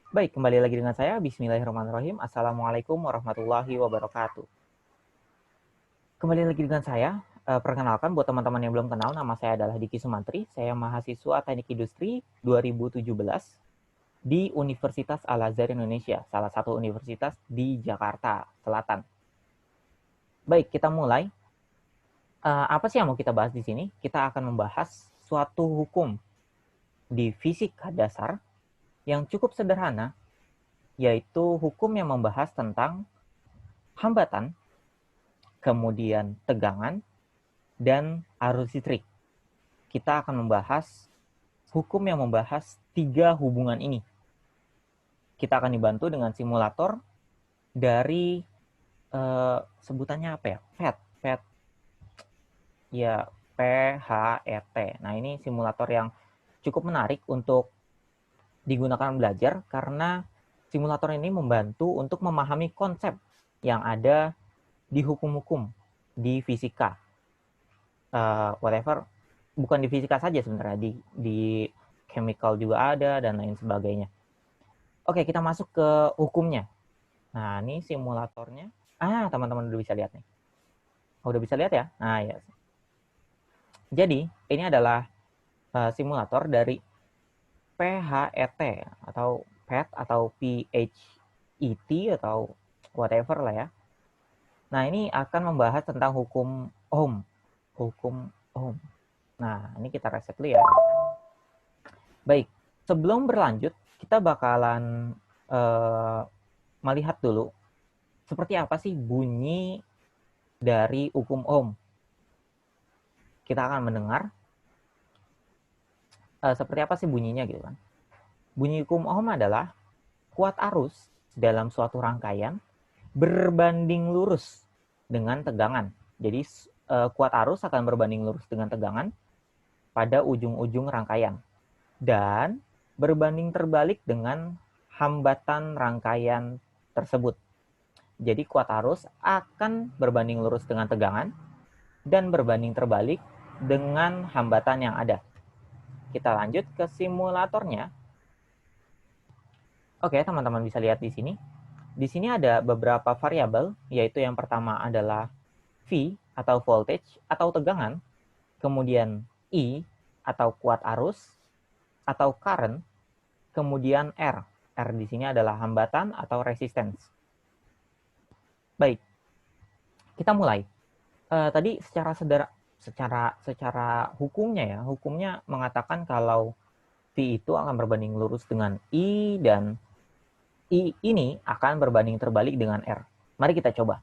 Baik, kembali lagi dengan saya. Bismillahirrahmanirrahim. Assalamualaikum warahmatullahi wabarakatuh. Kembali lagi dengan saya. Perkenalkan buat teman-teman yang belum kenal, nama saya adalah Diki Sumantri. Saya mahasiswa Teknik Industri 2017 di Universitas Al-Azhar Indonesia, salah satu universitas di Jakarta Selatan. Baik, kita mulai. Apa sih yang mau kita bahas di sini? Kita akan membahas suatu hukum di fisika dasar yang cukup sederhana, yaitu hukum yang membahas tentang hambatan, kemudian tegangan, dan arus listrik. Kita akan membahas hukum yang membahas tiga hubungan ini. Kita akan dibantu dengan simulator dari sebutannya apa ya? PHET. Ya, PHET. Nah, ini simulator yang cukup menarik untuk digunakan belajar karena simulator ini membantu untuk memahami konsep yang ada di hukum-hukum di fisika. Whatever, bukan di fisika saja sebenarnya, di chemical juga ada dan lain sebagainya. Oke, kita masuk ke hukumnya. Nah, ini simulatornya. Teman-teman udah bisa lihat nih. Udah bisa lihat ya? Nah, ya. Jadi, ini adalah simulator dari PHET atau PHET atau PHET atau whatever lah ya. Nah, ini akan membahas tentang hukum Ohm. Hukum Ohm. Nah, ini kita reset dulu ya. Baik, sebelum berlanjut, kita bakalan melihat dulu seperti apa sih bunyi dari hukum Ohm. Kita akan mendengar seperti apa sih bunyinya gitu kan. Bunyi hukum Ohm adalah kuat arus dalam suatu rangkaian berbanding lurus dengan tegangan. Jadi kuat arus akan berbanding lurus dengan tegangan pada ujung-ujung rangkaian dan berbanding terbalik dengan hambatan rangkaian tersebut. Jadi kuat arus akan berbanding lurus dengan tegangan dan berbanding terbalik dengan hambatan yang ada. Kita lanjut ke simulatornya. Oke, teman-teman bisa lihat di sini. Di sini ada beberapa variabel, yaitu yang pertama adalah V atau voltage atau tegangan, kemudian I atau kuat arus atau current, kemudian R. R di sini adalah hambatan atau resistance. Baik, kita mulai. Tadi secara hukumnya ya, hukumnya mengatakan kalau V itu akan berbanding lurus dengan I dan I ini akan berbanding terbalik dengan R. Mari kita coba.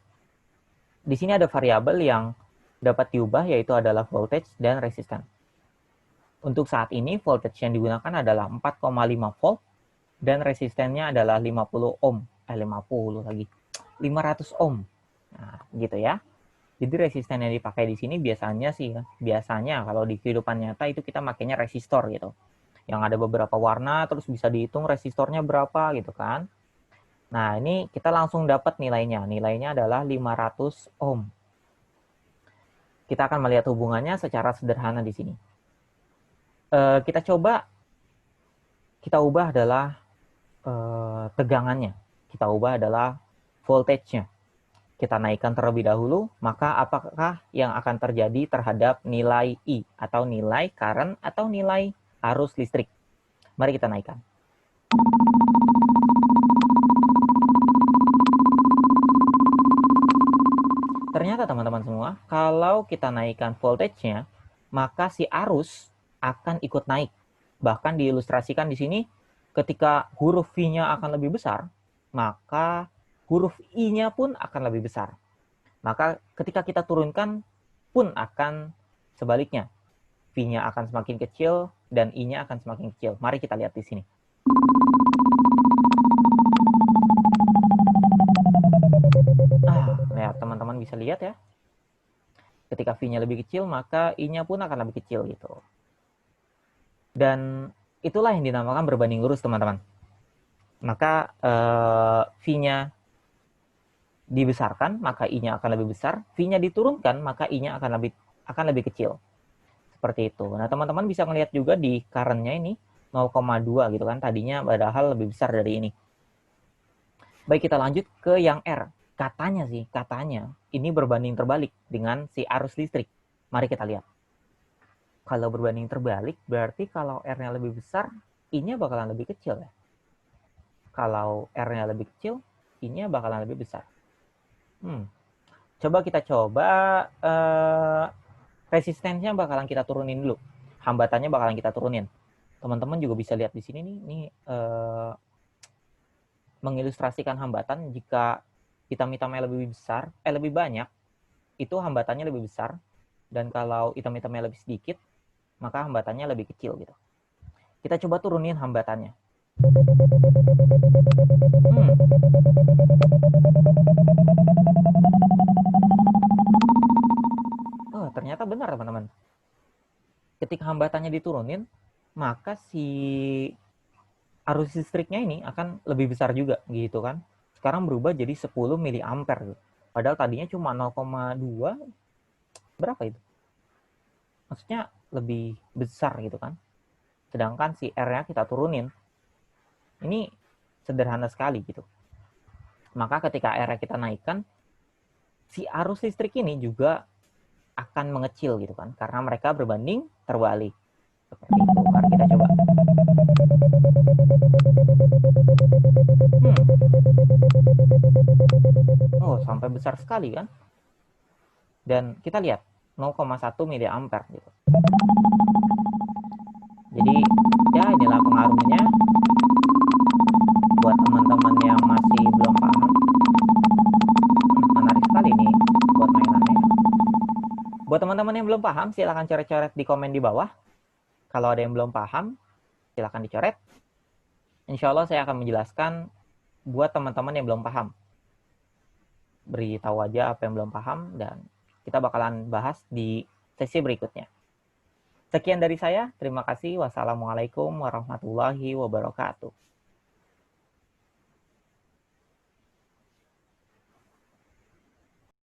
Di sini ada variabel yang dapat diubah, yaitu adalah voltage dan resistance. Untuk saat ini, voltage yang digunakan adalah 4,5 volt dan resistennya adalah 50 ohm. 500 ohm. Nah, gitu ya. Jadi resisten yang dipakai di sini biasanya kalau di kehidupan nyata itu kita makainya resistor gitu. Yang ada beberapa warna, terus bisa dihitung resistornya berapa gitu kan. Nah, ini kita langsung dapat nilainya. Nilainya adalah 500 ohm. Kita akan melihat hubungannya secara sederhana di sini. Kita ubah adalah tegangannya. Kita ubah adalah voltage-nya. Kita naikkan terlebih dahulu, maka apakah yang akan terjadi terhadap nilai I atau nilai current atau nilai arus listrik? Mari kita naikkan. Ternyata teman-teman semua, kalau kita naikkan voltage-nya, maka si arus akan ikut naik. Bahkan diilustrasikan di sini, ketika huruf V-nya akan lebih besar, maka huruf I-nya pun akan lebih besar. Maka ketika kita turunkan pun akan sebaliknya. V-nya akan semakin kecil dan I-nya akan semakin kecil. Mari kita lihat di sini. Lihat teman-teman bisa lihat ya. Ketika V-nya lebih kecil, maka I-nya pun akan lebih kecil gitu. Dan itulah yang dinamakan berbanding lurus, teman-teman. Maka V-nya dibesarkan, maka I-nya akan lebih besar. V-nya diturunkan, maka I-nya akan lebih kecil. Seperti itu. Nah, teman-teman bisa melihat juga di current-nya ini, 0,2 gitu kan. Tadinya padahal lebih besar dari ini. Baik, kita lanjut ke yang R. Katanya ini berbanding terbalik dengan si arus listrik. Mari kita lihat. Kalau berbanding terbalik, berarti kalau R-nya lebih besar, I-nya bakalan lebih kecil ya. Kalau R-nya lebih kecil, I-nya bakalan lebih besar. Coba kita resistensinya bakalan kita turunin dulu. Hambatannya bakalan kita turunin. Teman-teman juga bisa lihat di sini nih mengilustrasikan hambatan. Jika hitam-hitamnya lebih banyak, itu hambatannya lebih besar. Dan kalau hitam-hitamnya lebih sedikit, maka hambatannya lebih kecil gitu. Kita coba turunin hambatannya. Oh, ternyata benar teman-teman. Ketika hambatannya diturunin, maka si arus listriknya ini akan lebih besar juga gitu kan. Sekarang berubah jadi 10 miliampere. Padahal tadinya cuma 0,2, berapa itu? Maksudnya lebih besar gitu kan. Sedangkan si R-nya kita turunin. Ini sederhana sekali gitu. Maka ketika R-nya kita naikkan, si arus listrik ini juga akan mengecil gitu kan. Karena mereka berbanding terbalik. Seperti itu. Mari kita coba. Oh, sampai besar sekali kan. Dan kita lihat 0,1 miliampere gitu. Jadi ya inilah pengaruhnya buat teman-teman yang masih belum paham. Menarik sekali nih buat mainannya. Buat teman-teman yang belum paham, silahkan coret-coret di komen di bawah. Kalau ada yang belum paham, silahkan dicoret. Insya Allah saya akan menjelaskan buat teman-teman yang belum paham. Beritahu aja apa yang belum paham dan kita bakalan bahas di sesi berikutnya. Sekian dari saya, terima kasih. Wassalamualaikum warahmatullahi wabarakatuh.